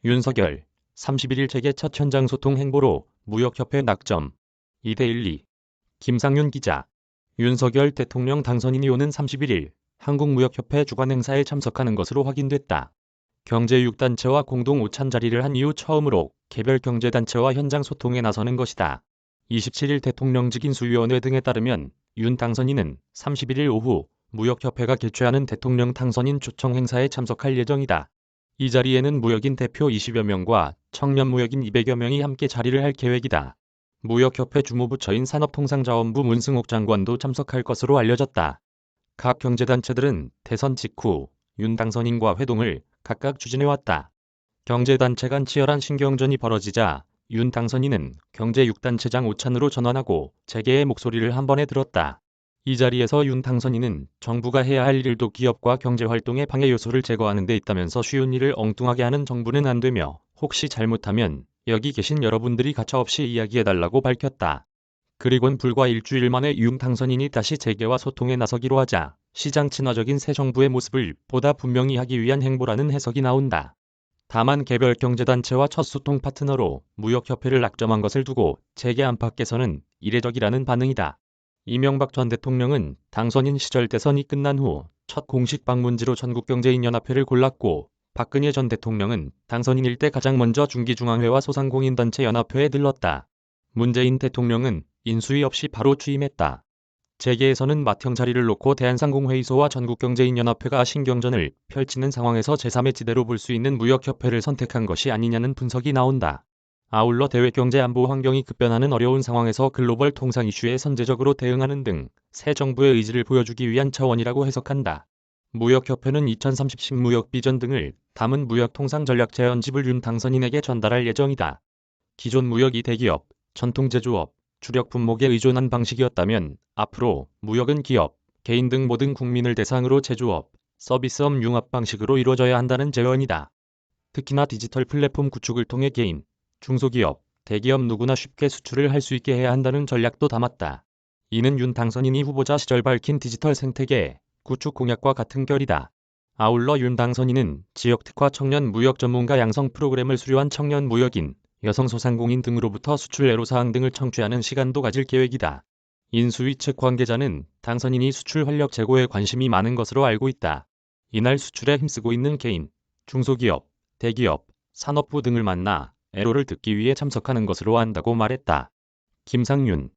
윤석열, 31일 재계 첫 현장 소통 행보로 무역협회 낙점. 2대12. 김상윤 기자. 윤석열 대통령 당선인이 오는 31일 한국무역협회 주관 행사에 참석하는 것으로 확인됐다. 경제 6단체와 공동 오찬 자리를 한 이후 처음으로 개별 경제단체와 현장 소통에 나서는 것이다. 27일 대통령직 인수위원회 등에 따르면 윤 당선인은 31일 오후 무역협회가 개최하는 대통령 당선인 초청 행사에 참석할 예정이다. 이 자리에는 무역인 대표 20여 명과 청년 무역인 200여 명이 함께 자리를 할 계획이다. 무역협회 주무부처인 산업통상자원부 문승옥 장관도 참석할 것으로 알려졌다. 각 경제단체들은 대선 직후 윤 당선인과 회동을 각각 추진해왔다. 경제단체 간 치열한 신경전이 벌어지자 윤 당선인은 경제 6단체장 오찬으로 전환하고 재계의 목소리를 한 번에 들었다. 이 자리에서 윤 당선인은 정부가 해야 할 일도 기업과 경제활동의 방해 요소를 제거하는 데 있다면서 쉬운 일을 엉뚱하게 하는 정부는 안 되며 혹시 잘못하면 여기 계신 여러분들이 가차없이 이야기해달라고 밝혔다. 그리곤 불과 일주일 만에 윤 당선인이 다시 재계와 소통에 나서기로 하자 시장 친화적인 새 정부의 모습을 보다 분명히 하기 위한 행보라는 해석이 나온다. 다만 개별 경제단체와 첫 소통 파트너로 무역협회를 낙점한 것을 두고 재계 안팎에서는 이례적이라는 반응이다. 이명박 전 대통령은 당선인 시절 대선이 끝난 후 첫 공식 방문지로 전국경제인연합회를 골랐고 박근혜 전 대통령은 당선인일 때 가장 먼저 중기중앙회와 소상공인단체 연합회에 들렀다. 문재인 대통령은 인수위 없이 바로 취임했다. 재계에서는 맏형 자리를 놓고 대한상공회의소와 전국경제인연합회가 신경전을 펼치는 상황에서 제3의 지대로 볼 수 있는 무역협회를 선택한 것이 아니냐는 분석이 나온다. 아울러 대외 경제 안보 환경이 급변하는 어려운 상황에서 글로벌 통상 이슈에 선제적으로 대응하는 등 새 정부의 의지를 보여주기 위한 차원이라고 해석한다. 무역협회는 2030 신무역 비전 등을 담은 무역통상전략 제언집을 윤 당선인에게 전달할 예정이다. 기존 무역이 대기업, 전통제조업, 주력 품목에 의존한 방식이었다면 앞으로 무역은 기업, 개인 등 모든 국민을 대상으로 제조업, 서비스업 융합 방식으로 이루어져야 한다는 제언이다. 특히나 디지털 플랫폼 구축을 통해 개인, 중소기업, 대기업 누구나 쉽게 수출을 할 수 있게 해야 한다는 전략도 담았다. 이는 윤 당선인이 후보자 시절 밝힌 디지털 생태계 구축 공약과 같은 결이다. 아울러 윤 당선인은 지역 특화 청년 무역 전문가 양성 프로그램을 수료한 청년 무역인, 여성 소상공인 등으로부터 수출 애로사항 등을 청취하는 시간도 가질 계획이다. 인수위 측 관계자는 당선인이 수출 활력 제고에 관심이 많은 것으로 알고 있다. 이날 수출에 힘쓰고 있는 개인, 중소기업, 대기업, 산업부 등을 만나 애로를 듣기 위해 참석하는 것으로 안다고 말했다. 김상윤